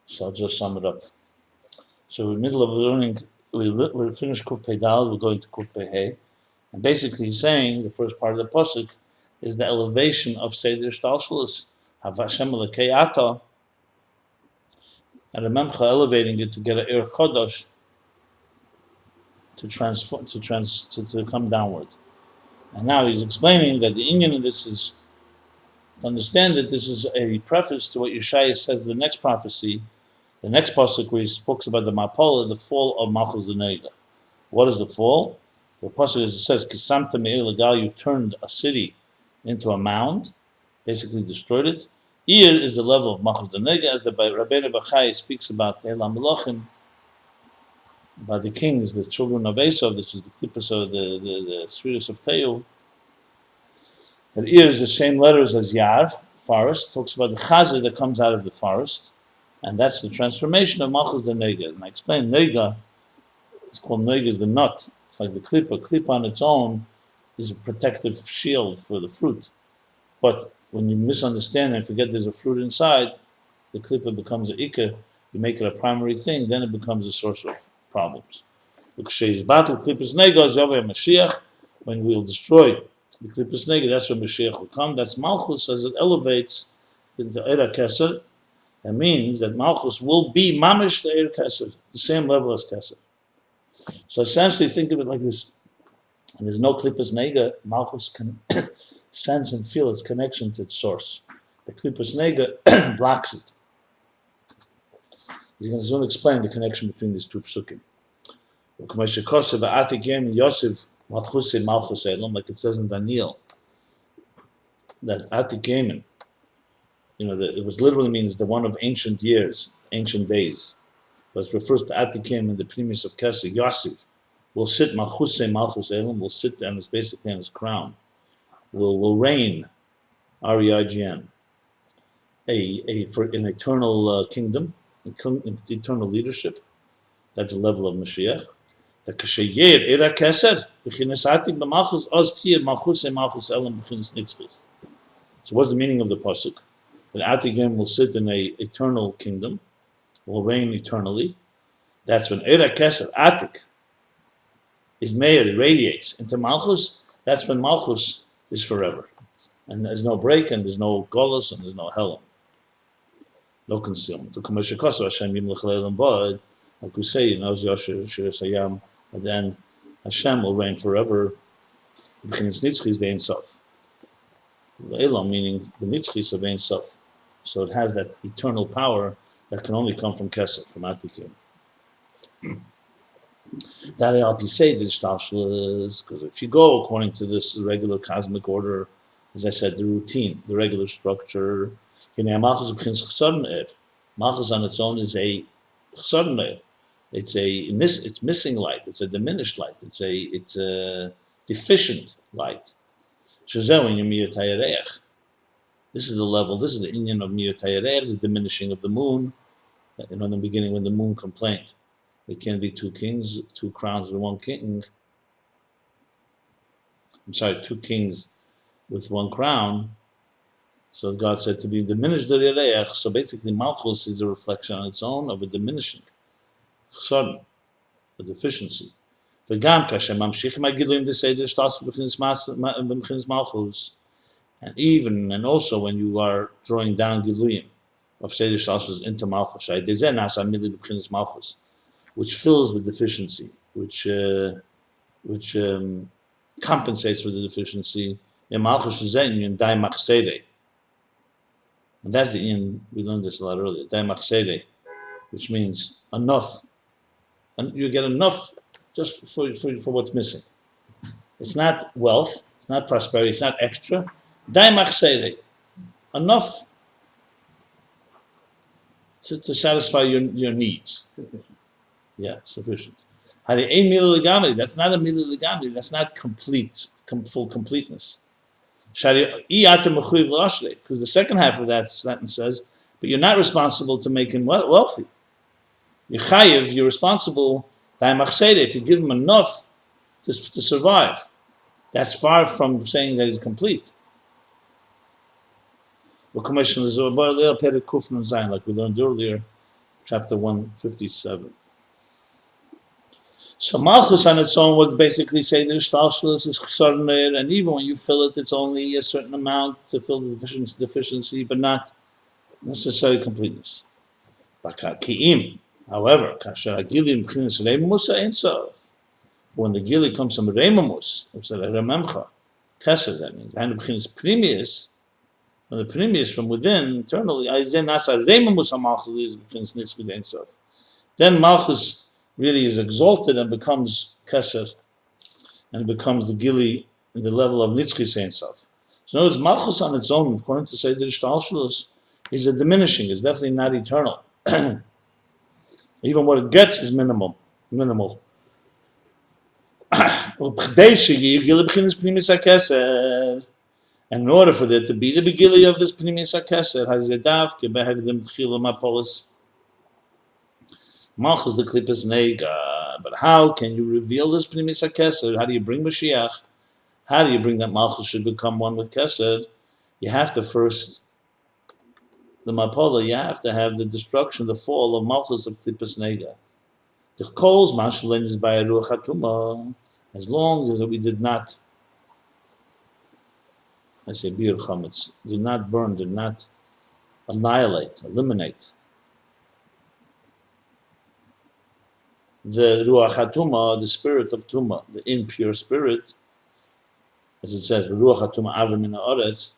So I'll just sum it up. So we're in the middle of learning, we finished Kuf Pei Dal, we're going to Kuf Pei Hey. And basically he's saying, the first part of the Pasuk is the elevation of Seder Shtalshalos, Hav Hashem Elokei Ata, and remember elevating it to get an Ir Chodosh, to transform, to come downward. And now he's explaining that the Inyan of this is, to understand that this is a preface to what Yeshaya says the next prophecy, the next pasuk where he speaks about the Mapola, the fall of Malchus Dunega. What is the fall? The pasuk says, "Kisamta me'ir legal," you turned a city into a mound, basically destroyed it. Ir is the level of Malchus Dunega, as the Rabbi Bachai speaks about Elam Melachim, about the kings, the children of Esau, which is the Kelipah of the spheres of Teu. That Ir is the same letters as Yar, forest, talks about the Chazer that comes out of the forest, and that's the transformation of Malchus the Nega. And I explained Nega, it's called Nega is the nut. It's like the Kelipah. Kelipah on its own is a protective shield for the fruit. But when you misunderstand and forget there's a fruit inside, the Kelipah becomes an Ikar, you make it a primary thing, then it becomes a source of problems. When we'll destroy the Kelipah's Nega, that's when Mashiach will come. That's Malchus as it elevates into Eira Keser. That means that Malchus will be Mamish the Eira Keser, the same level as Keser. So essentially think of it like this. When there's no Kelipah's Nega, Malchus can sense and feel its connection to its source. The Kelipah's Nega blocks it. He's going to soon explain the connection between these two psukim. Like it says in Daniel, that Atikemen, it was literally means the one of ancient years, ancient days. But it refers to Atikim in the premise of Kesed. Yosef will sit, Malchus Elam will sit, and it's basically on his crown, will reign, R-E-I-G-N, for an eternal kingdom, eternal leadership. That's the level of Mashiach. The Kashayer Eira Keser b'chinas Atik b'Malchus oz tir Malchus Elam b'chinas Nitzchus. So what's the meaning of the pasuk? That Atikim will sit in a eternal kingdom, will reign eternally. That's when Eira Keser Atik is made, it radiates into Malchus. That's when Malchus is forever, and there's no break, and there's no golus, and there's no helam, no concealment. Like we say, at the end, Hashem will reign forever. B'chinas Nitzchis the Ein Sof. Elam meaning the Nitzchis of Ein Sof. So it has that eternal power that can only come from Kesed, from Atikim. That I'll say the Shtalshalos, because if you go according to this regular cosmic order, as I said, the routine, the regular structure, Malchus on its own is a chesed. It's missing light. It's a diminished light. It's a deficient light. This is the level. This is the inyan of Miyot HaYerech, the diminishing of the moon. In the beginning, when the moon complained, there can't be two kings, two crowns with one king. Two kings with one crown. So God said to be diminished the Yerech. So basically, Malchus is a reflection on its own of a diminishing, a deficiency. And even and also when you are drawing down Giluyim of Seder Shtalshalos into Malchus, which fills the deficiency, which compensates for the deficiency. And that's the in we learned this a lot earlier. Daimachsede, which means enough, and you get enough just for what's missing. It's not wealth, it's not prosperity, it's not extra. Daimachsede, enough to satisfy your needs. Sufficient. Yeah, sufficient. That's not a mila legamri. That's not complete, full completeness. Because the second half of that sentence says, but you're not responsible to make him wealthy. You're responsible to give him enough to survive. That's far from saying that he's complete. Like we learned earlier, chapter 157. So Malchus on its own would basically say the Shtalshalis is Chsarner, and even when you fill it, it's only a certain amount to fill the deficiency, but not necessarily completeness. Ki'im, however, Kasher Agilim B'chinas Reimamus Ein Sof. When the Gili comes from Reimamus, it's a Rememcha, Kesed, that means, and B'chinas Primius, when the Primius from within, internally, Aizen Nasa Reimamus HaMalchus is B'chinas Nitzchid Ein Sof. Then Malchus really is exalted and becomes Kesed, and becomes the Gili in the level of Nitzchid Ein Sof. So in other words, Malchus on its own, according to Seder Shtalshalos, is a diminishing, is definitely not eternal. Even what it gets is minimal. In order for there to be the beginning of this Pnimis HaKeser, Malchus the Kelipah Nega. But how can you reveal this Pnimis HaKeser? How do you bring Mashiach? How do you bring that Malchus should become one with Keser? You have to first, the Mapola, you have to have the destruction, the fall of Malchus of Kelipah Nega. The coals mashalin is by Ruach HaTumah, as long as we did not, I say bir chametz, did not burn, did not annihilate, eliminate the Ruach HaTumah, the spirit of Tumah, the impure spirit, as it says, Ruach HaTumah avim min ha'aretz,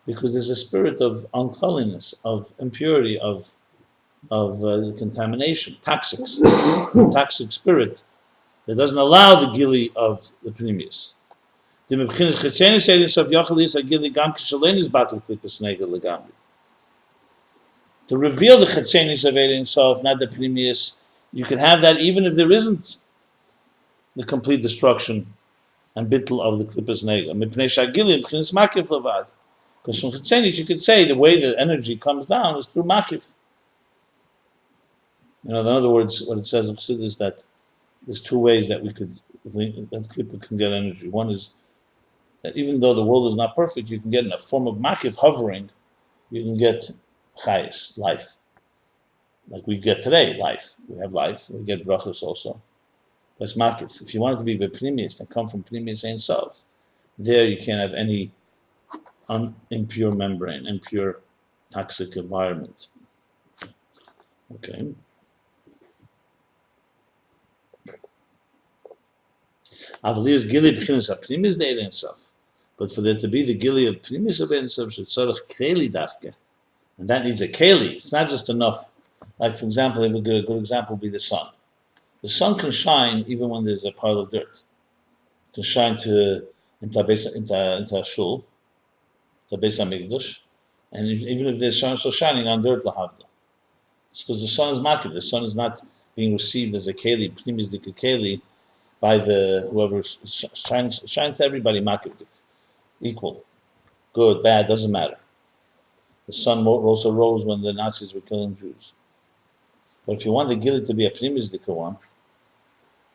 because there's a spirit of uncleanliness, of impurity, of contamination, toxic spirit that doesn't allow the gili of the pnimius. To reveal the chetzenis of Ein Sof, not the pnimius, you can have that even if there isn't the complete destruction and bittul of the klippus nega. Because from chetzenis you could say the way the energy comes down is through makif. In other words, what it says in Chassidus is that there's two ways that that Kelipah can get energy. One is that even though the world is not perfect, you can get in a form of makif hovering, you can get chayis, life. Like we get today, life. We have life, we get brachos also. That's makif. If you want it to be bepnimius and come from pnimius ein sof, there you can't have any impure membrane, impure toxic environment. Okay. But for there to be the gili of primis of Ein Sof, shetzorach keli dafke, and that needs a keli. It's not just enough. Like for example, a good example would be the sun. The sun can shine even when there's a pile of dirt. It can shine into a shul, into Beis Hamikdash, and even if there's sun so shining on dirt lahavda, it's because the sun is makif. The sun is not being received as a keli, primis dika keli, by the whoever shines to everybody makif, equal, good, bad, doesn't matter. The sun also rose when the Nazis were killing Jews. But if you want the gili to be a primis dika one,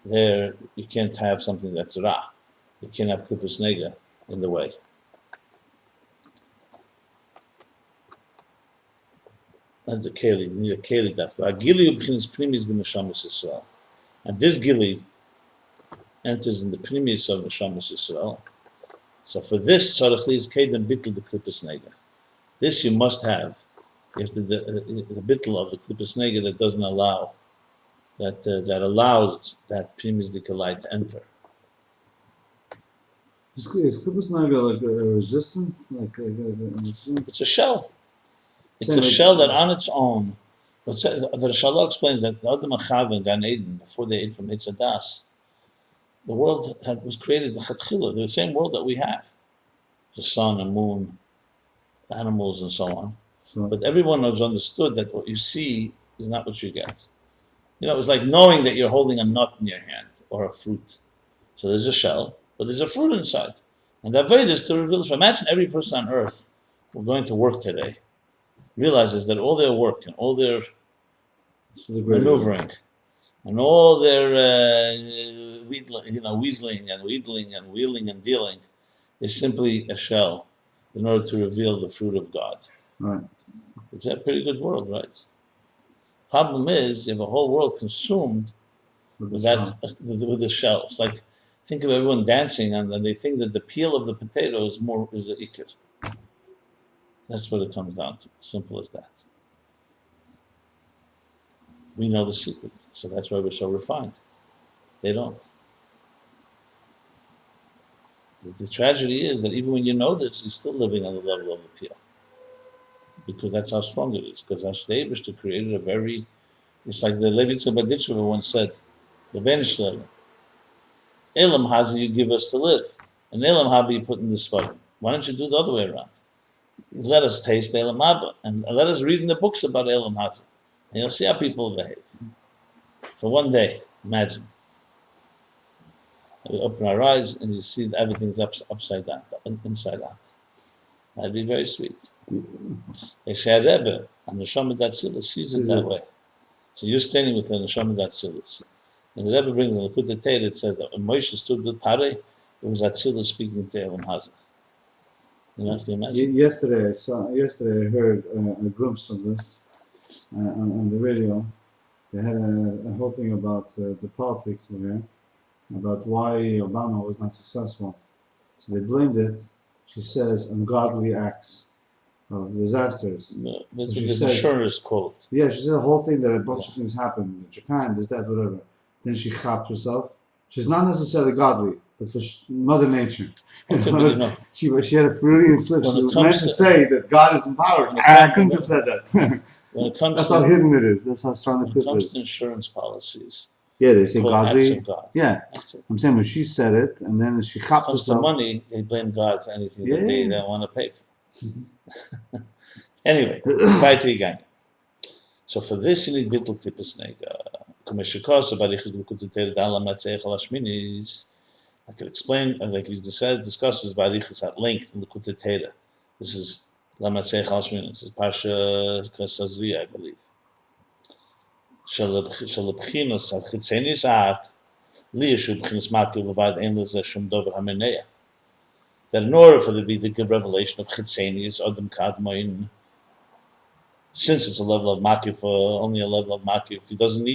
there you can't have something that's ra. You can't have klippus nega in the way. That's a keli. You need a keli dafka. A gili ubchinis primis b'neshamas Yisrael, and this gili enters in the primis of neshamas Yisrael. So for this, tzarich li is kedem bittul the klippus nega. This you must have. You have the bittul of the klippus nega that doesn't allow, that allows that primis dika light to enter. Is klippus nega like a resistance? It's a shell. It's a shell that on its own, the Shalom explains that the Adam Achav and Gan Eden, before they ate from Eitz Hadas, the world was created the Chatchila, the same world that we have. The sun and moon, animals and so on. Sure. But everyone has understood that what you see is not what you get. It's like knowing that you're holding a nut in your hand or a fruit. So there's a shell, but there's a fruit inside. And that way is to reveal. So imagine every person on earth who are going to work today realizes that all their work and all their maneuvering and all their weaseling and wheedling and wheeling and dealing is simply a shell in order to reveal the fruit of God. Right. It's a pretty good world, right? Problem is, you have a whole world consumed with that, with the shells. Like, think of everyone dancing, and they think that the peel of the potato is the ikir. That's what it comes down to. Simple as that. We know the secrets, so that's why we're so refined. They don't. The tragedy is that even when you know this, you're still living on the level of the peel, because that's how strong it is. Because Hashdei created a very, it's like the Levitza Badicheva once said, the Ben Shlem, Elam Hazi you give us to live, and Elam Habi you put in the Sfarim. Why don't you do the other way around? You let us taste Elam Haba, and let us read in the books about Elam Hazi, and you'll see how people behave. For one day, imagine. We open our eyes and you see that everything's upside down, inside out. That'd be very sweet. They say Rebbe, and the Neshama Datzilus sees it that way. So you're standing with the Neshama Datzilus. And the Rebbe brings the Lakutei Torah, it says that when Moshe stood with Pare, it was Atzilus speaking to Elam Hazah. You know, can you imagine? Yesterday I heard a glimpse of this on the radio. They had a whole thing about the politics here, about why Obama was not successful. So they blamed it, she says, on godly acts of disasters. No, that's what the insurers quote. Yeah, she said the whole thing that a bunch of things happened in Japan, this, that, whatever. Then she chapped herself. She's not necessarily godly, but for Mother Nature. Okay, but you know, she had a Freudian slip. When She it was comes meant to to- say that God is empowered. I couldn't have said that. when it comes That's to how hidden it is. That's how strong the when it clip comes is. to insurance policies, Yeah, they say quote acts godly. of God. Yeah, That's it. I'm saying when she said it, and then she chapped Comes to herself. money, they blame God for anything that they Yeah. don't want to pay for. Anyway, weiter gegangen. So for this you need bittul klippus nega. Kameshikos abarichas b'lukutei Torah d'ala matzeich al hashminis. I could explain, like he discusses barichas at length in the Likutei Torah. This is lamatzeich al hashminis. This is Parsha Kasazri, I believe. Shalabchinos at chitzenis ak liyashu b'chinos makil levad ein lezeh shum dover hameneya. That in order for there to be the good revelation of chitzenis adam kadmoin, since it's a level of makif, only a level of makif, he doesn't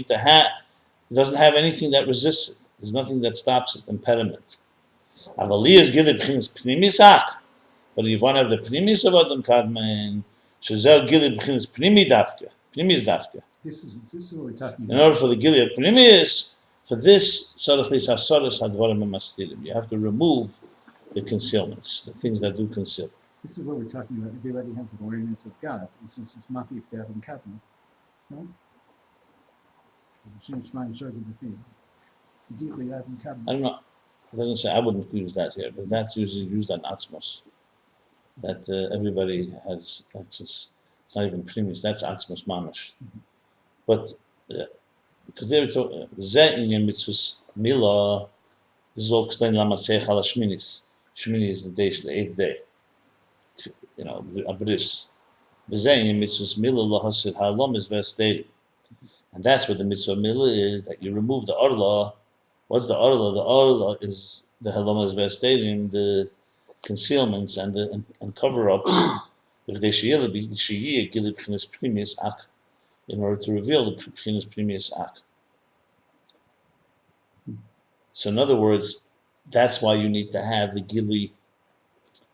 have anything that resists it. There's nothing that stops it, impediment. Avaliyah is given b'chinas pnimisak, but you want to have the pnimis of Adam Kadmon, shezel gilid b'chinas pnimi dafka, pnimis dafka. This is what we're talking In about. order for the gilid of pnimis, for this sorachlis hasoros hadvarim hamastirim, you have to remove the concealments, the things that do conceal. This is what we're talking about. Everybody has an awareness of God. It's just it's maki if they haven't gotten it. No? It's a deeply haven't gotten I don't know. It doesn't say. I wouldn't use that here, but that's usually used on atzmos. That everybody has access. It's not even primis. That's atzmos mamash. But because they were talking, zeh in your mitzvahs milah. This is all explained. Lama seich ala shminis. Shmini is the day, the 8th day. You know, abris. Zeh in your mitzvahs milah lahasid halom is vestated. And that's what the mitzvah milah is, that you remove the arla. What's the arla? The arla is the halamas vestating, the concealments and the cover-ups. In order to reveal the Pchinas Primius Ak. So in other words, that's why you need to have the Gili.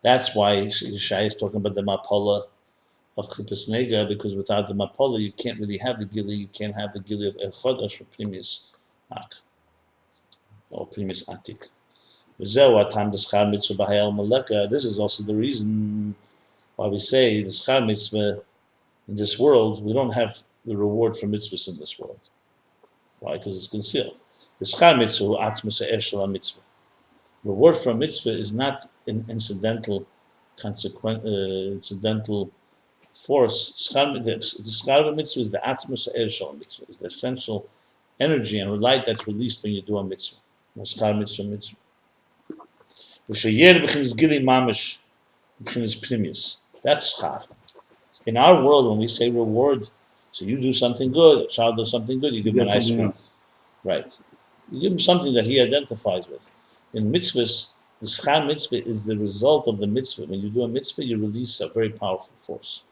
That's why Yeshai is talking about the Mapala of Klippus Nega, because without the Mapala, you can't really have the Gili. You can't have the Gili of El Chodesh for Primius Ak, or Primius Atik. This is also the reason why we say the Schar Mitzvah in this world, we don't have the reward for mitzvahs in this world. Why? Because it's concealed. The Schar Mitzvah, mitzvah. Reward for a mitzvah is not an incidental, incidental force. The Schar of a mitzvah is the Atzmus Eshel mitzvah, is the essential energy and light that's released when you do a mitzvah. Schar Mitzvah mitzvah. That's Schar. In our world, when we say reward, so you do something good, a child does something good, you give him an ice cream. Right. You give him something that he identifies with. In mitzvahs, the schar mitzvah is the result of the mitzvah. When you do a mitzvah, you release a very powerful force.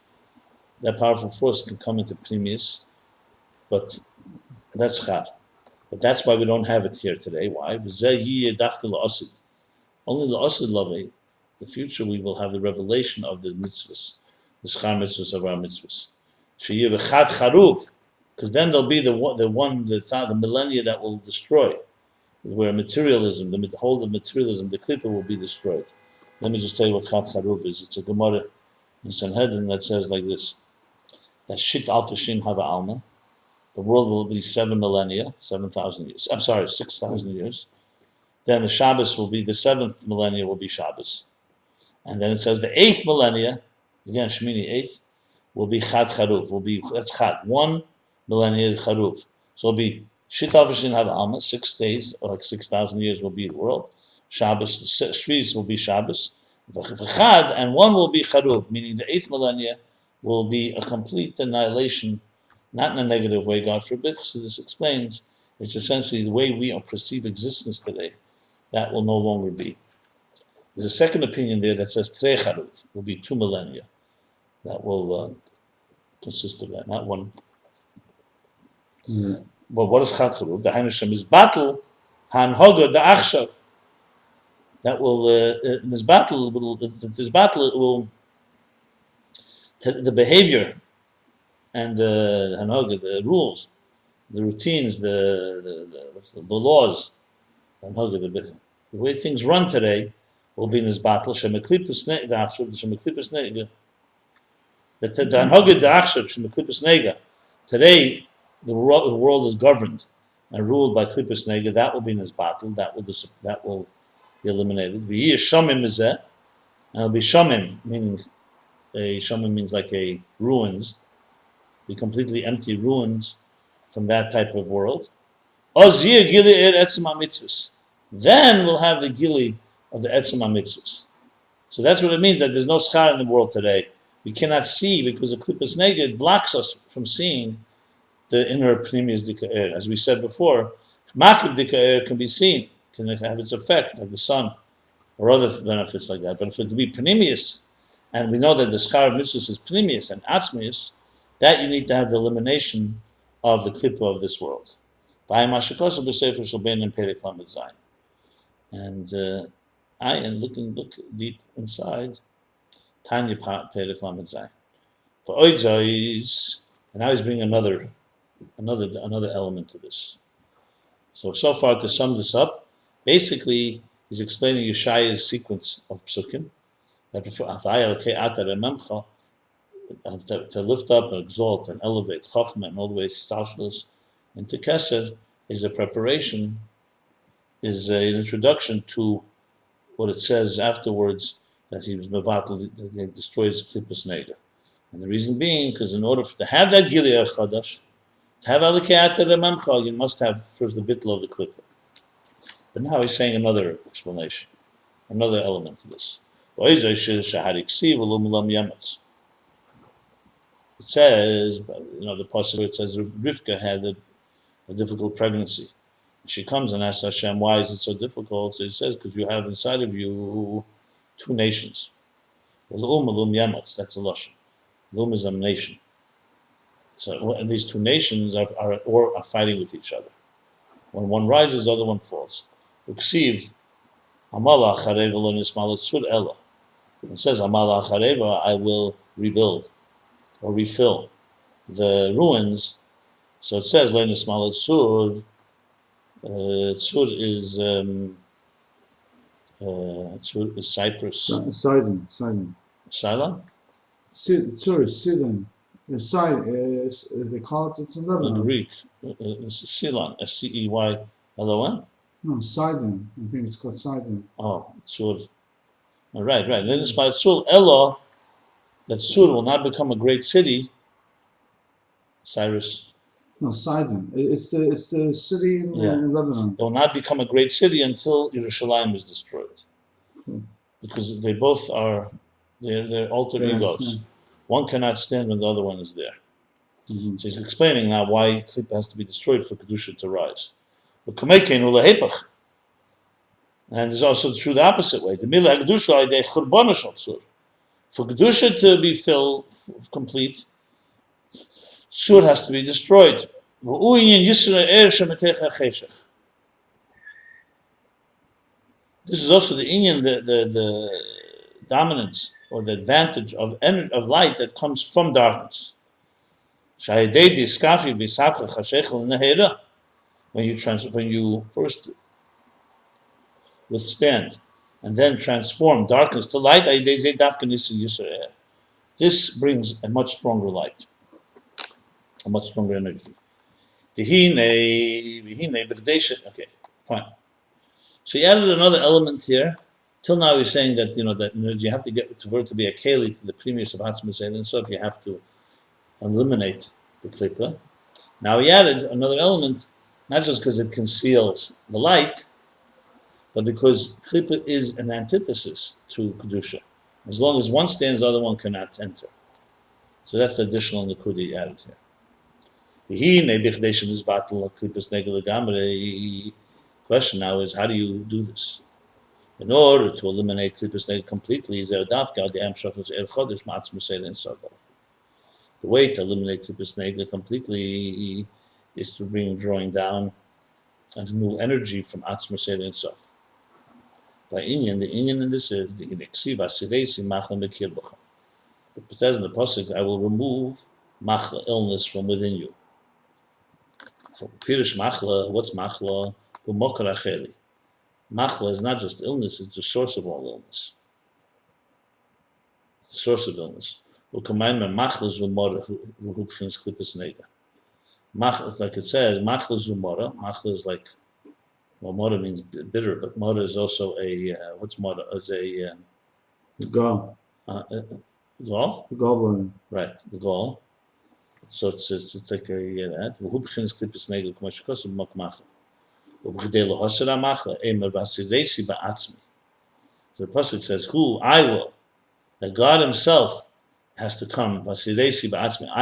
that powerful force can come into Pnimius, but that's Chad. But that's why we don't have it here today. Why? Only the Asid Lave, the future we will have the revelation of the mitzvahs, the schar mitzvahs of our mitzvahs. Sheyiv Chad Charuv, because then there'll be the millennia that will destroy, where materialism, the whole of materialism, the Kelipah will be destroyed. Let me just tell you what Chad Charuv is. It's a Gemara in Sanhedrin that says like this: that Shit Alpha Shin Hava Alma. The world will be 7 millennia, 7,000 years. I'm sorry, 6,000 years. Then the Shabbos will be, the 7th millennia will be Shabbos. And then it says the 8th millennia, again, Shemini 8th, will be Chad Charuv. That's Chad, 1 millennia Charuv. So it'll be Shita V'Shin Hava Alma, 6 days, or like 6,000 years will be the world. Shabbos, the Shvis will be Shabbos. Chad, and 1 will be Charuv, meaning the 8th millennia will be a complete annihilation, not in a negative way, God forbid. So this explains it's essentially the way we perceive existence today. That will no longer be. There's a second opinion there that says Trei Charuv will be 2 millennia. That will consist of that, not 1. Yeah. But what is Chad Charuv? The Hainushem is battle, Hanhoga the Achshav. That will in this battle it will the behavior and the Hanoga, the rules, the routines, the laws, the way things run today will be in this battle. Today, the world is governed and ruled by Klippas Nega. That will be in this battle. That will be eliminated. And it'll be Shamim, meaning Shamim means like a ruins, be completely empty ruins from that type of world. Then we'll have the gili of the etzem mitzvahs. So that's what it means that there's no schar in the world today. We cannot see because the klippas neged blocks us from seeing the inner pnimius dika'er. As we said before, makiv dika'er can be seen, can have its effect, like the sun or other benefits like that. But for it to be pnimius, and we know that the schar of mitzvahs is pnimius and atzmius, that you need to have the elimination of the klippa of this world. And look deep inside. Tanya Perek Lamed Zayin. For Oidzais, and now he's bringing another element to this. So far to sum this up, basically he's explaining Yeshaya's sequence of psukim. That to lift up and exalt and elevate Chachma and all the way Stalshlus into Kesed is a preparation, is an introduction to what it says afterwards that he was mevatel, that he destroys Klippas Nega. And the reason being, because in order to have that Gilead Chadash, to have Alikei Atar Memcha, you must have first the bittul of the Klippa. But now he's saying another explanation, another element to this. It says, the passage it says Rivka had a difficult pregnancy. She comes and asks Hashem, why is it so difficult? So he says, because you have inside of you 2 nations. That's a lashon. Lum is a nation. So these 2 nations are fighting with each other. When one rises, the other one falls. It says, Amala Achareva, I will rebuild or refill the ruins. So it says, Lenismal Sur. Sur is Cyprus. Sidon. Ceylon? Sorry, Sidon. They call it, it's in Lebanon. Greek. It's Ceylon, Ceylon. No, Sidon. I think it's called Sidon. Oh, Sur. Oh, right. Lenismal Sur Ella, that Sur will not become a great city. Cyrus. No, Sidon. It's the city in Lebanon. It will not become a great city until Yerushalayim is destroyed, because they both are they're alter egos. Yeah. One cannot stand when the other one is there. Mm-hmm. So he's explaining now why Kelipah has to be destroyed for Kedusha to rise. And it's also true the opposite way. For Kedusha to be filled complete, Sur has to be destroyed. This is also the inyan, the dominance or the advantage of light that comes from darkness. When you first withstand and then transform darkness to light, this brings a much stronger light, a much stronger energy. Okay, fine. So he added another element here. Till now he's saying that that you have to get to be a keli to the previous of Hatzmas and so if you have to eliminate the Kelipah. Now he added another element, not just because it conceals the light, but because Kelipah is an antithesis to Kedusha. As long as one stands, the other one cannot enter. So that's the additional Nakuda he added here. The question now is, how do you do this? In order to eliminate Kelipah Negel completely, the way to eliminate Kelipah Negel completely is to bring drawing down and new energy from Atzma Seder and Sof. By Inyan, the Inyan in this is the Ineksiva Siresi Machla Mekirbacha. It says in the pasuk, I will remove Machla, illness, from within you. So Pirish Machla, what's Machla? B'mokar Acheli. Machla is not just illness; it's the source of all illness. It's the source of illness. Machla Zumora, who begins Klipas Nega. Machla is like it says. Machla Zumora. Machla is like, well, mora means bitter, but mora is also a what's mora? Is a Gall. Gall. The gallbladder. Right, the gall. So it's like a that. Who begins Klipas Nega? Kumashikosu Machla. So the pasuk says, "Who I will." That God Himself has to come. I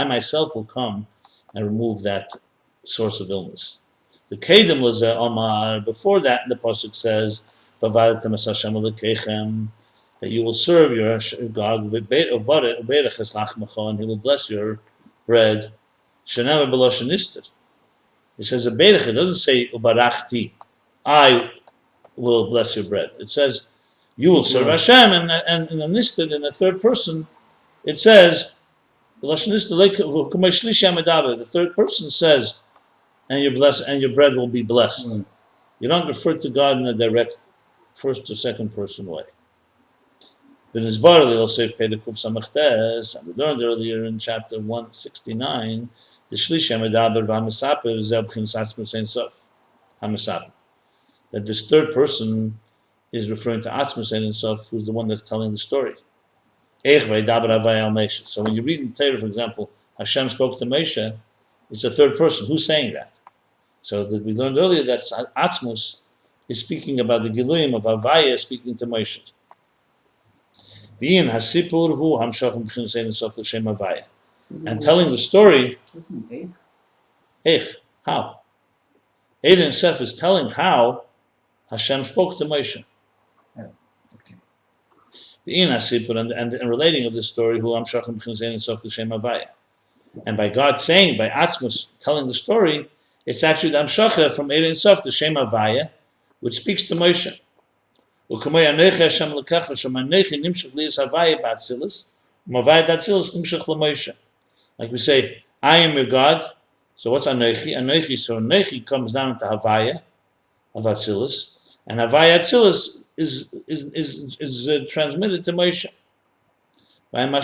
myself will come and remove that source of illness. The kedem was Omar. Before that, the pasuk says, that you will serve your God, and He will bless your bread. It says a berach. It doesn't say ubarachti. I will bless your bread. It says you will serve Hashem, and in a nisted in the third person, it says the third person says, and your bread will be blessed. You don't refer to God in a direct first or second person way. But in Zbarli also if Pedekuf Samachtes, and we learned earlier in chapter 169, the Shlish Medaber V'Hamisaper Zebchin Satzmus Ein Sof Hamisaper. That this third person is referring to Atzmus Ein Sof, who's the one that's telling the story. So when you read in Torah, for example, Hashem spoke to Moshe, it's a third person. Who's saying that? So that we learned earlier that Atzmus is speaking about the Giluyim of Havaya speaking to Moshe. And telling the story. How? Eid and Sef is telling how Hashem spoke to Moshe. And relating of this story, and by God saying, by Atzmus telling the story, it's actually the Amshacha from Eid and Sef to Shem Havaya, which speaks to Moshe. Like we say, I am your God. So what's Anochi? Anochi, so Anochi comes down into Havaya of Atzilus, and Havaya Atzilus is transmitted to Moshe. And now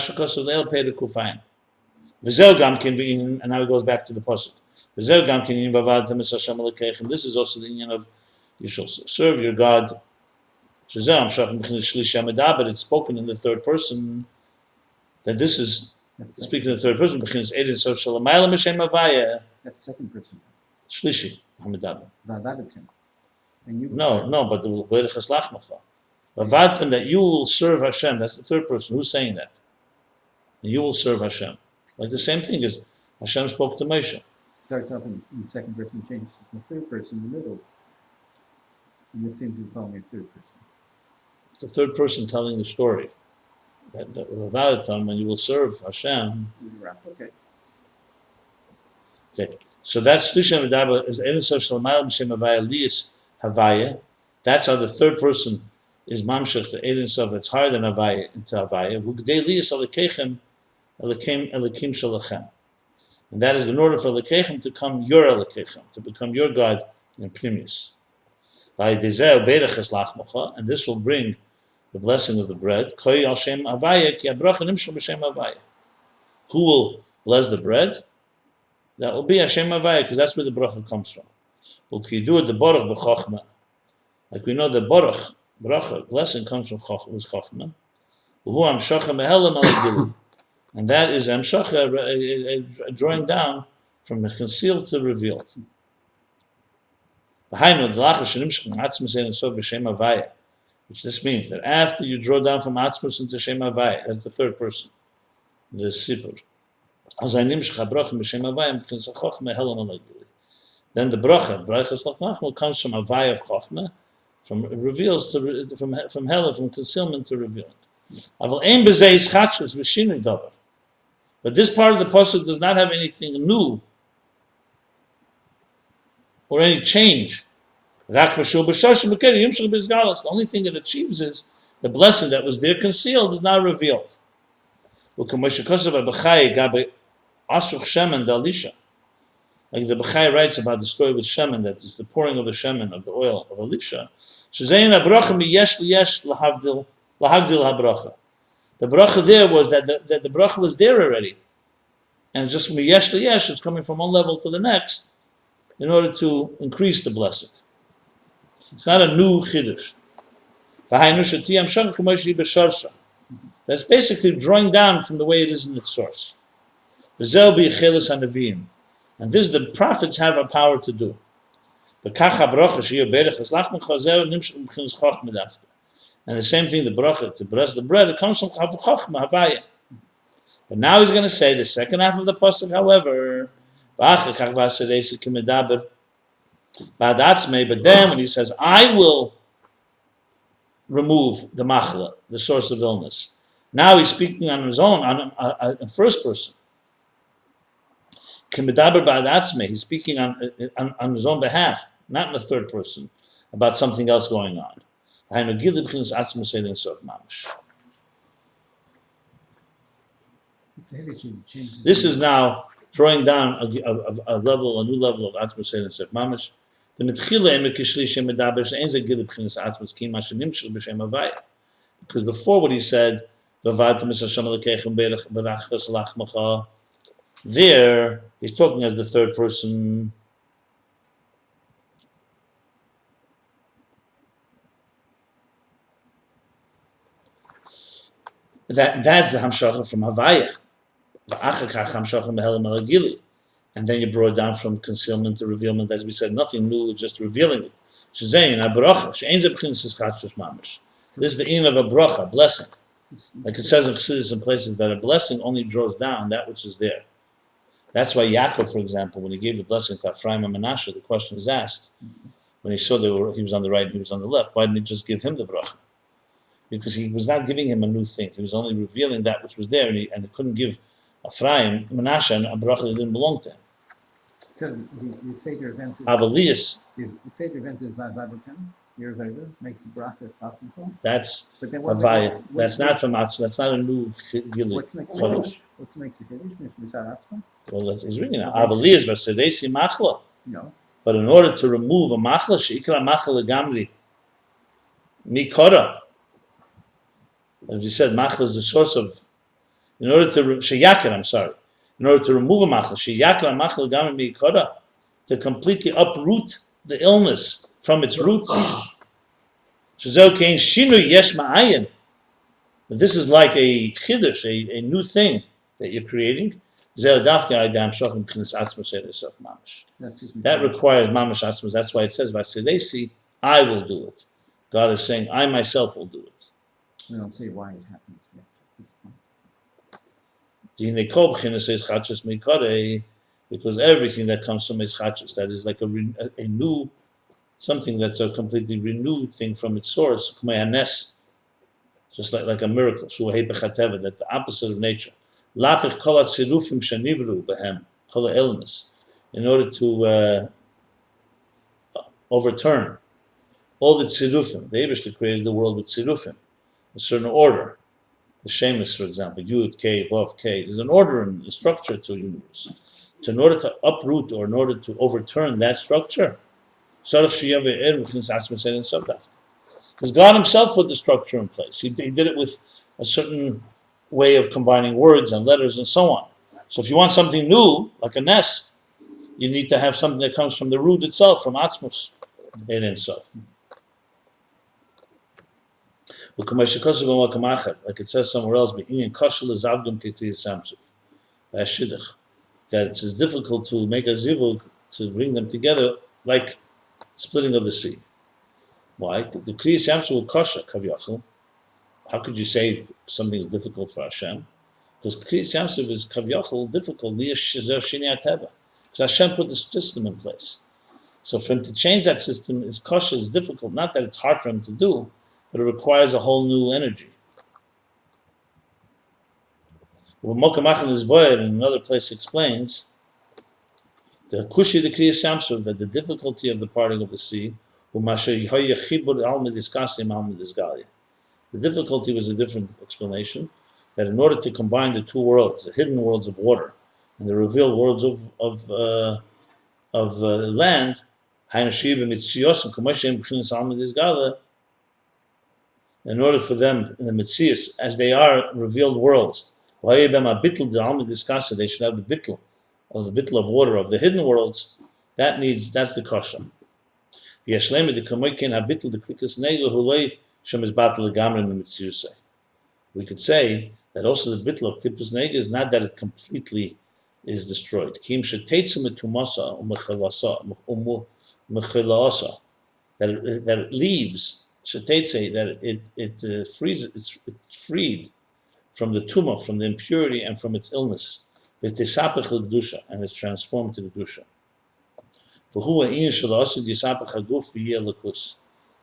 it goes back to the pasuk. This is also the union of you shall serve your God. But it's spoken in the third person that this is speaking in the third person. That's second person. Shlishi. No, but the Vavadim that you will serve Hashem. That's the third person. Who's saying that? You will serve Hashem. Like the same thing as Hashem spoke to Moshe. It starts off in second person, changes to the third person in the middle. And this seems to be calling it third person. It's the third person telling the story. That Vavadim, when you will serve Hashem. Okay. Okay, so that's Shlisha Medaba is Ein Sof Shalmayel B'Shem Havaya Lias Havaya. That's how the third person is Mamshech the Ein Sof. It's higher than Havaya into Havaya. V'Gdei Lias Alekechem Alekim Shalachem. And that is in order for Lekechem to come your Lekechem, to become your God in Primus. And this will bring the blessing of the bread. Who will bless the bread? That will be Hashem Havaya, because that's where the bracha comes from. Like we know the bracha, blessing comes from Chochmah. And that is Amshacha, drawing down from the concealed to revealed. Which this means that after you draw down from Atzmus into Shem Havaya, that's the third person, the Sipur. Then the bracha comes from Havaya of Chochmah, from reveals to from Hela, from concealment to revealing. But this part of the pasuk does not have anything new or any change. The only thing it achieves is the blessing that was there concealed is now revealed. Like the Bechai writes about the story with Shemen, that is the pouring of the Shemen, of the oil of Elisha. The bracha there was that the bracha was there already. And just from yesh to yesh, it's coming from one level to the next in order to increase the blessing. It's not a new chiddush. That's basically drawing down from the way it is in its source. And this the prophets have a power to do. And the same thing, the bracha, to bless the bread, it comes from Chochmah, Havaya. But now he's going to say the second half of the pasuk, however, but then when he says, I will remove the machla, the source of illness, now he's speaking on his own, on first person. He's speaking on his own behalf, not in the third person, about something else going on. This is now drawing down a new level of Atzmus Ein Sof Mamash. Because before what he said, there he's talking as the third person. That's the Hamshacha from Havaya. And then you brought it down from concealment to revealment, as we said, nothing new, just revealing it. This is the in of a bracha, blessing. Like it says in Chassidus in places that a blessing only draws down that which is there. That's why Yaakov, for example, when he gave the blessing to Ephraim and Menashe, the question is asked, when he saw he was on the right and he was on the left, why didn't he just give him the bracha? Because he was not giving him a new thing. He was only revealing that which was there, and he couldn't give Ephraim, Menashe, and a bracha that didn't belong to him. So the Seder event is... Avaliyas. The Seder event is Vadatem, your Veda, makes the bracha starting from. That's Havaya. That's not from Atzma. That's not a new Gili. What makes the Kiddush? What makes the Kiddush? Misar Atzma? Well, he's reading now. Avaliyas v'sedesi machla. No. But in order to remove a machla, sheikra machla legamri, mikora. As you said, machla is the source of. In order to sheyakar, in order to remove a machla, sheyakar machla legamri mikora, to completely uproot the illness from its root. But this is like a chiddush, a new thing that you're creating. That requires mamash atzmus. That's why it says, "Vasilesi, I will do it." God is saying, "I myself will do it." We don't say why it happens yet at this point. Because everything that comes from Eschachus, that is like a new, something that's a completely renewed thing from its source, just like a miracle, that's the opposite of nature. in order to overturn all the tzirufim. The Eibishter created the world with tzirufim, a certain order. The Shemus, for example, Yud, K, Vav, K. There's an order and a structure to a universe. So in order to uproot or in order to overturn that structure, because God himself put the structure in place. He did it with a certain way of combining words and letters and so on. So if you want something new, like a nest, you need to have something that comes from the root itself, from Atzmus, in itself. Like it says somewhere else, that it's as difficult to make a zivug, to bring them together, like splitting of the sea. Why? The Kriyas Yamsuf will kasha kavyachal. How could you say something is difficult for Hashem? Because Kriyas Yamsuf is kavyachal difficult. Because Hashem put the system in place. So for him to change that system, is kasha is difficult. Not that it's hard for him to do, but it requires a whole new energy. Well, Mokamach is Boyer in another place explains the kushi the Kriyas Yamsuf, that the difficulty of the parting of the sea, the difficulty was a different explanation, that in order to combine the two worlds, the hidden worlds of water and the revealed worlds of land, in order for them, in the Metzias, as they are revealed worlds, they should have the bittul of water of the hidden worlds. That's the kasha. We could say that also the bittul of klippus nega is not that it completely is destroyed. That it leaves, that it frees, it's freed from the tumah, from the impurity, and from its illness. And it's transformed to the kedusha.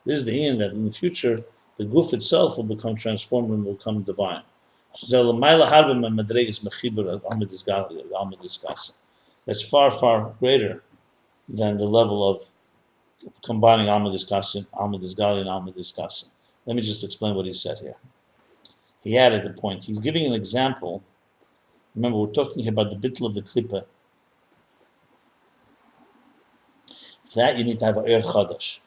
This is the Ayin that in the future the guf itself will become transformed and will become divine. That's far, far greater than the level of combining Alma Discussion, Alma Disgali, and Alma Discussion. Let me just explain what he said here. He added the point. He's giving an example. Remember, we're talking about the bittul of the Kelipah. For that, you need to have an Er Chadash.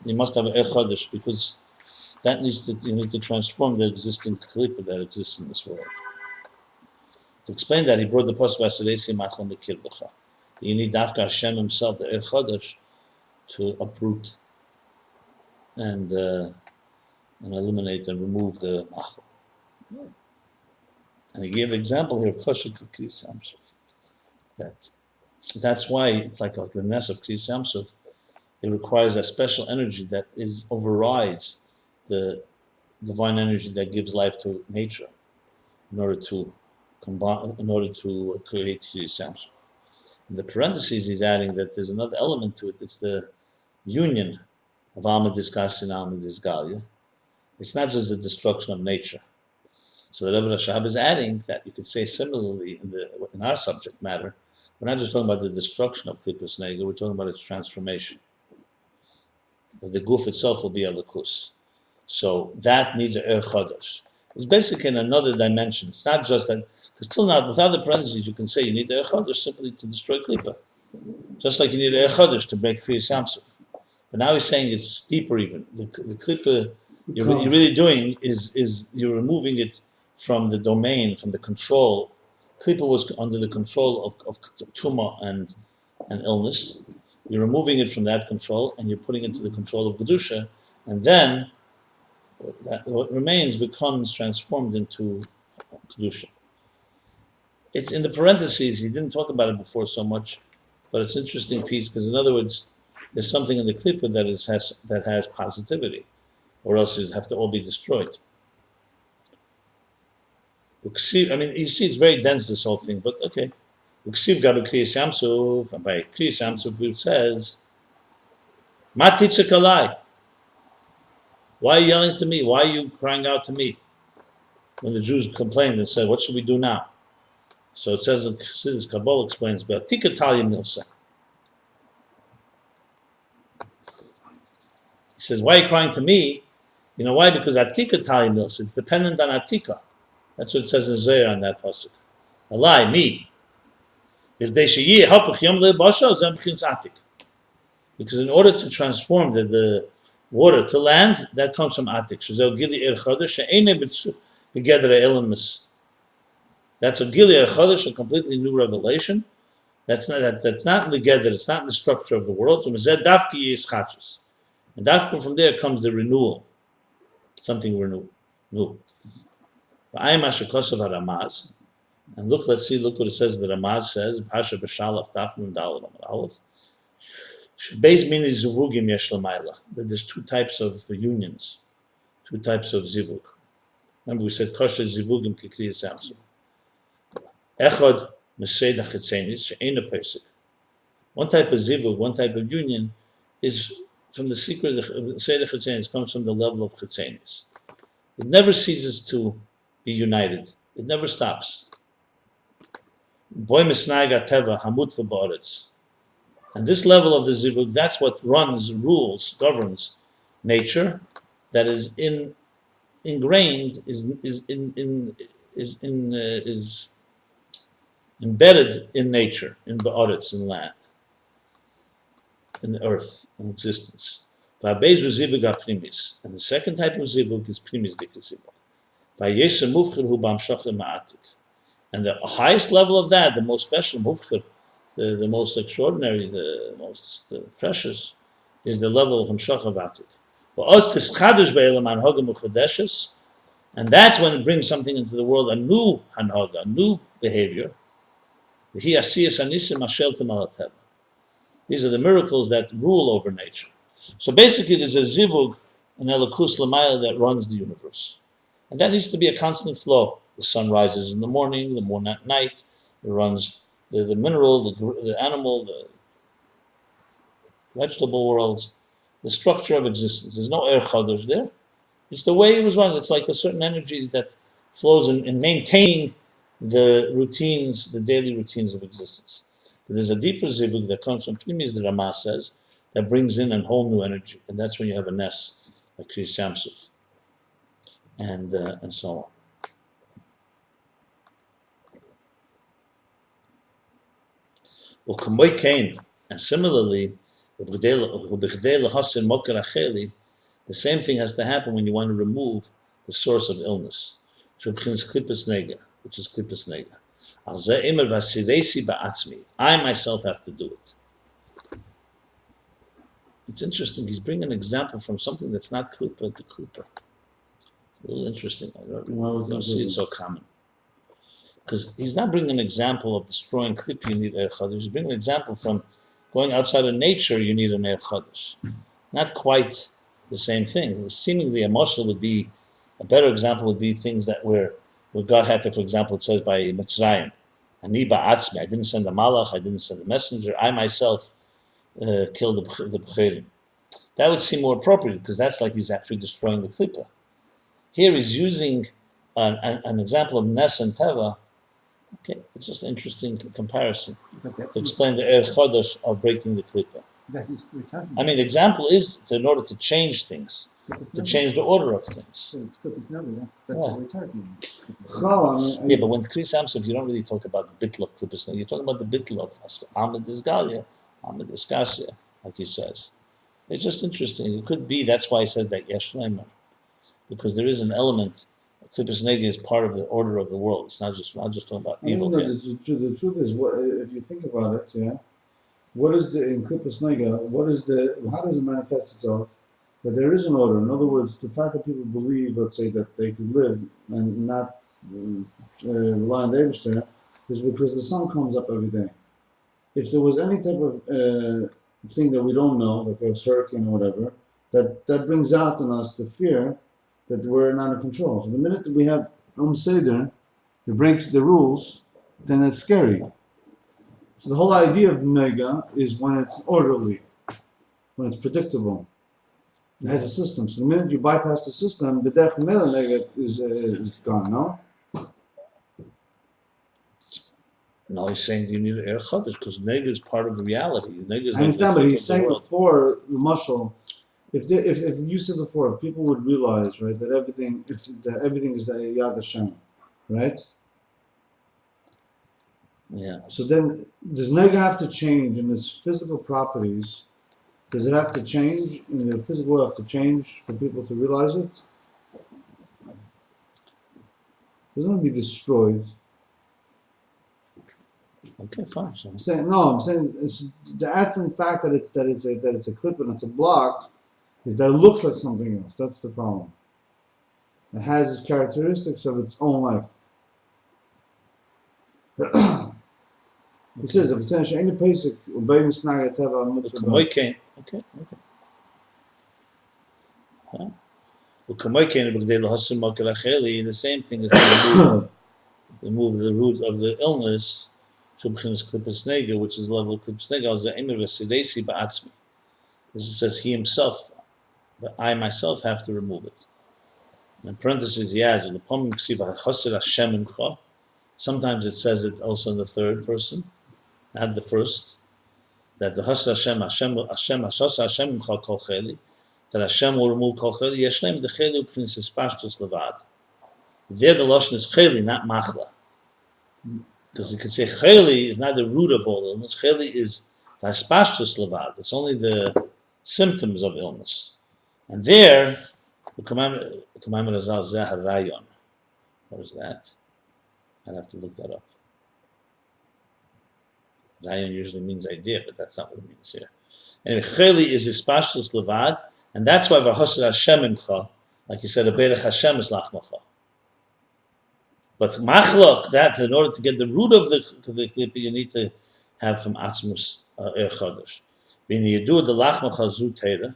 You must have an Er Chadash because you need to transform the existing Kelipah that exists in this world. To explain that, he brought the pasuk Vaseresi Machal Mekirbecha. You need Dafka Hashem himself, the Er Chadash, to uproot and eliminate and remove the Machal. And he gave an example here of Kosher Kriyas Yamsuf. That's why it's like the ness of Kriyas Yamsuf. It requires a special energy that overrides the divine energy that gives life to nature in order to create Kriyas Yamsuf. In the parentheses, he's adding that there's another element to it. It's the union of Alma Diskas and Alma Disgalia. It's not just the destruction of nature. So the Rebbe Rashab is adding that you could say similarly in our subject matter, we're not just talking about the destruction of Klippus Nega, we're talking about its transformation. The guf itself will be a lakus. So that needs an Er Chadash. It's basically in another dimension. It's not just that, because still not, without the parentheses, you can say you need the Er Chadash simply to destroy Kelipah. Just like you need Er Chadash to break Kriyas Yamsuf. But now he's saying it's deeper even. The Kelipah you're really doing is you're removing it from the domain, from the control. Kelipah was under the control of tumah and illness. You're removing it from that control and you're putting it to the control of Kedusha, and then what remains becomes transformed into Kedusha. It's in the parentheses, he didn't talk about it before so much, but it's an interesting piece because in other words, there's something in the Kelipah that has positivity, or else it'd have to all be destroyed. I mean, you see it's very dense, this whole thing, but okay. Uksiv Gabi Kriyas Yamsuf, and by Kriyas Yamsuf it says, Ma titzak alai. Why are you yelling to me? Why are you crying out to me? When the Jews complained and said, what should we do now? So it says in Chassidus Kabbalah explains, "Be'atika talia milsa." He says, "Why are you crying to me? You know why? Because atika talia milsa. It's dependent on atika. That's what it says in Zohar on that pasuk. A lie, me. Because in order to transform the water to land, that comes from atik. That's a gili chodesh, a completely new revelation. That's not the gather. It's not in the structure of the world. And dafka from there comes the renewal, something renewed. New. And look, let's see. Look what it says. The Ramaz says, "Pasha b'shalach dafnun dalad aleph." Beis mini zivugim yesh lamayla. That there's two types of unions, two types of zivug. Remember, we said kosher zivugim kikriya samsu. Echad meseda chetzenis she'ena pesik. One type of zivug, one type of union, is from the secret of Seder Chetzenis, comes from the level of Chetzenis. It never ceases to be united. It never stops. Boy misnaga teva hamut v'ba'aretz. And this level of the zivug, that's what rules, governs nature, that is ingrained, is embedded in nature, in ba'aretz, in land, in the earth, in existence. And the second type of zivug is primis dikasibah. And the highest level of that, the most special mufchir, the most extraordinary, the most precious, is the level of hamshach avatik. And that's when it brings something into the world, a new hanhaga, a new behavior. These are the miracles that rule over nature. So basically, there's a zivug, an elikus lamayla that runs the universe. And that needs to be a constant flow. The sun rises in the morning, the moon at night. It runs the mineral, the animal, the vegetable worlds, the structure of existence. There's no air chodesh there. It's the way it was run. It's like a certain energy that flows in maintaining the routines, the daily routines of existence. But there's a deeper zivug that comes from Primis, the Ramah says, that brings in a whole new energy. And that's when you have a ness, like Kriyas Yamsuf, and so on. And similarly, the same thing has to happen when you want to remove the source of illness, which is Klippas Nega. I myself have to do it. It's interesting. He's bringing an example from something that's not Kelipah to Kelipah. It's a little interesting. I don't see it so common. Because he's not bringing an example of destroying Kelipah, you need Eir Chodesh. He's bringing an example from going outside of nature, you need an Eir Chodesh. Not quite the same thing. Seemingly a mashal would be, a better example would be things that where God had to, for example, it says by Mitzrayim, Ani ba'atzmi, I didn't send a malach, I didn't send a messenger, I myself killed the B'cherim. That would seem more appropriate because that's like he's actually destroying the Kelipah. Here he's using an example of Nes and Teva. Okay, it's just an interesting comparison to explain the Eir Chodesh of breaking the Kelipah. That is what we're talking about. I mean, the example is in order to change things, to change the order of things. So it's Klippas Nega, that's what we're talking about. Yeah, but when Kriyas Yamsuf, you don't really talk about the bittul of Klippas Nega. You're talking about the bittul of Amid Isgalia, Amid Iskasia, like he says. It's just interesting. It could be that's why he says that Yesh Leimer, because there is an element. Klippas Nega is part of the order of the world. It's not just talking about evil. The truth is, if you think about it, yeah, what is in Klippas Nega? How does it manifest itself? That there is an order. In other words, the fact that people believe, let's say, that they could live and not rely on the Eibishter is because the sun comes up every day. If there was any type of thing that we don't know, like a hurricane or whatever, that brings out in us the fear that we're not in control. So the minute that we have Seder that breaks the rules, then it's scary. So the whole idea of Nega is when it's orderly, when it's predictable. It has a system. So the minute you bypass the system, the Derech Mela Nega is gone, no? No, he's saying you need air chodesh because nega is part of reality. Nega is I like the understand, but clip he's of the saying world. before the mushal, if you said before, if people would realize, right, that everything is the Yad Hashem, right? Yeah. So then, does nega have to change in its physical properties? Does it have to change in the physical world? Have to change for people to realize it? It doesn't have to be destroyed. Okay, fine. So. I'm saying it's the absolute fact that it's a clip and it's a block is that it looks like something else. That's the problem. It has its characteristics of its own life. He says, "If it's any basic, obeying snag teva mitzvah." Okay. The same thing is to remove the root of the illness, which is level of klipas nega. This says he himself, but I myself have to remove it. In parentheses, he adds, sometimes it says it also in the third person, add the first, that the Hashem Kol Cheli, that Hashem will remove Kol Cheli, Yeshlem the Cheli Princes Pashtus Levad. There the Lashon is Cheli, not Machla. Because you could say Cheli is not the root of all illness, Cheli is the Pashtus Levad. It's only the symptoms of illness. And there, the commandment is Al Zahar Rayon. What is that? I'd have to look that up. Rayon usually means idea, but that's not what it means here. Anyway, Cheli is Ispashtus Levad, and that's why V'hosed Hashem Imcha, like you said, Aberech Hashem is Lachmacha. But Machlok, that in order to get the root of the Kelipah, you need to have from Atzmus Er Chodesh. When you do the Lachmacha Zu Teira,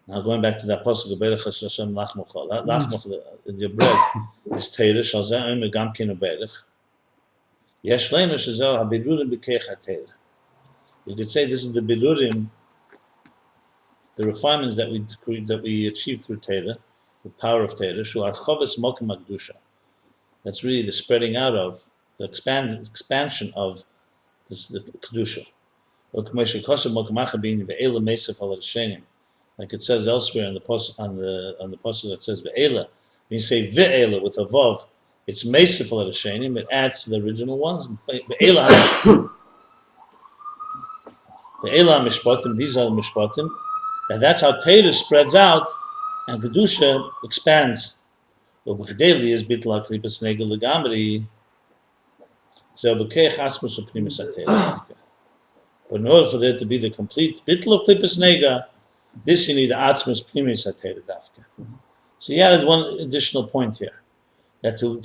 now going back to that pasuk, Aberech Hashem Lachmacha, that Lachmacha, the bread, is Teira, Shalzeh Omer Gam Ken Aberech. Yesh Leima Shazel HaBirurim B'Keich HaTeira. You could say this is the Birurim, the refinements that we achieve through Teira, the power of Teira, Shu Archoves Mokem HaKdusha. That's really the spreading out of, the expansion of this, the Kedusha. Like it says elsewhere in the post on the pasuk that says Ve'ela. When you say Ve'ela with a vav, it's Mesef al Hashanim. It adds to the original ones. Ve'ela Mishpatim. These are the Mishpatim, and that's how Teira spreads out, and Kedusha expands. Ubchedeli is bitla klipas nega legamri. But in order for there to be the complete bitl of klipas nega, this you need the atzmus pnimis atera dafka. So he added one additional point here, that to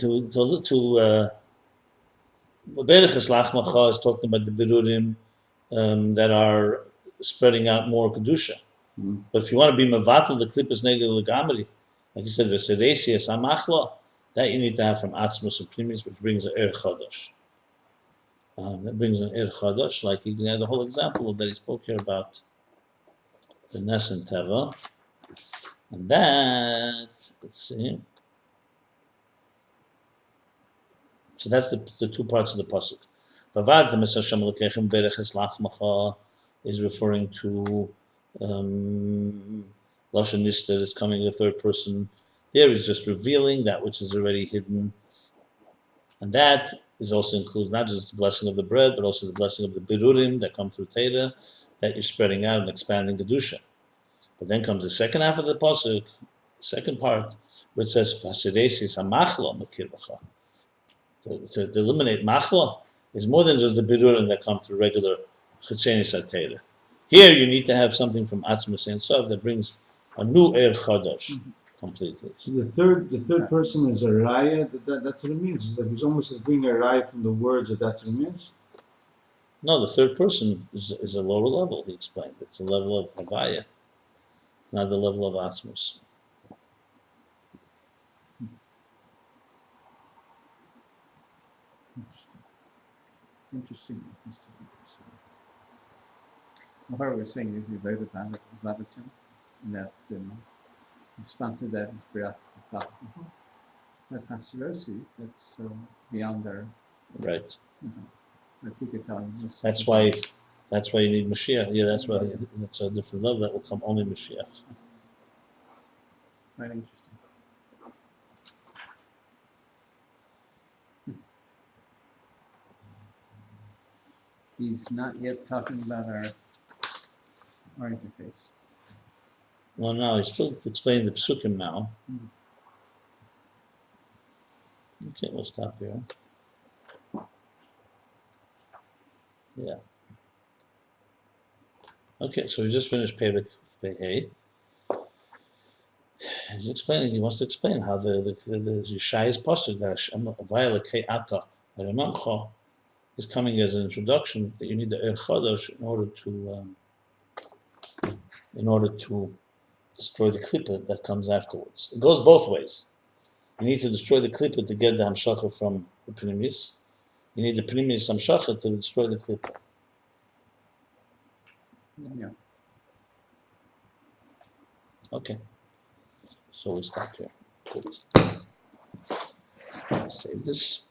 Berechus Lachmacha is talking about the birurim that are spreading out more kedusha. But if you want to be mevatel the klipas nega legamri, like you said, v'seresias amachla, that you need to have from atzmus and pnimis, which brings an er chadosh. That brings an er chadosh, like you can have the whole example that he spoke here about the Nes and Teva, and that, let's see. So that's the two parts of the pasuk. Vavad Hashem Lekechem Bereches Lachmacha is referring to Lashon Nista that's coming in the third person. There is just revealing that which is already hidden, and that is also includes not just the blessing of the bread, but also the blessing of the birurim that come through Teira, that you're spreading out and expanding kedusha. But then comes the second half of the pasuk, second part, which says "Vasiresis hamachla makirbacha." To eliminate machla is more than just the birurim that come through regular chitzenis atera. Here you need to have something from atzmus and sof that brings a new er chadash completely. So the third person is a raya. That's what it means. It's like he's almost like bringing a raya from the words that that's what it means. No, the third person is a lower level. He explained it's a level of havaya, not the level of atzmus. Interesting. What we're saying is about Vatican, that response to that is Briach. But Hasirosi, that's beyond their, Right. the Tikatan. That's why you need Mashiach. Yeah, that's why that's a different level that will come only Mashiach. Very interesting. He's not yet talking about our interface. No, he's still explaining the psukim now. Okay, we'll stop here. Yeah. Okay, so we just finished Perek Pei. He's explaining. He wants to explain how the Yishai's pasuk that Vayla Kei Ata Remamcha is coming as an introduction that you need the Er Chodesh in order to destroy the Kelipah that comes afterwards. It goes both ways. You need to destroy the Kelipah to get the Hamshacha from the Pnimis. You need the Pnimis Hamshacha to destroy the Kelipah. Yeah. Okay. So we stop here. Good. Save this.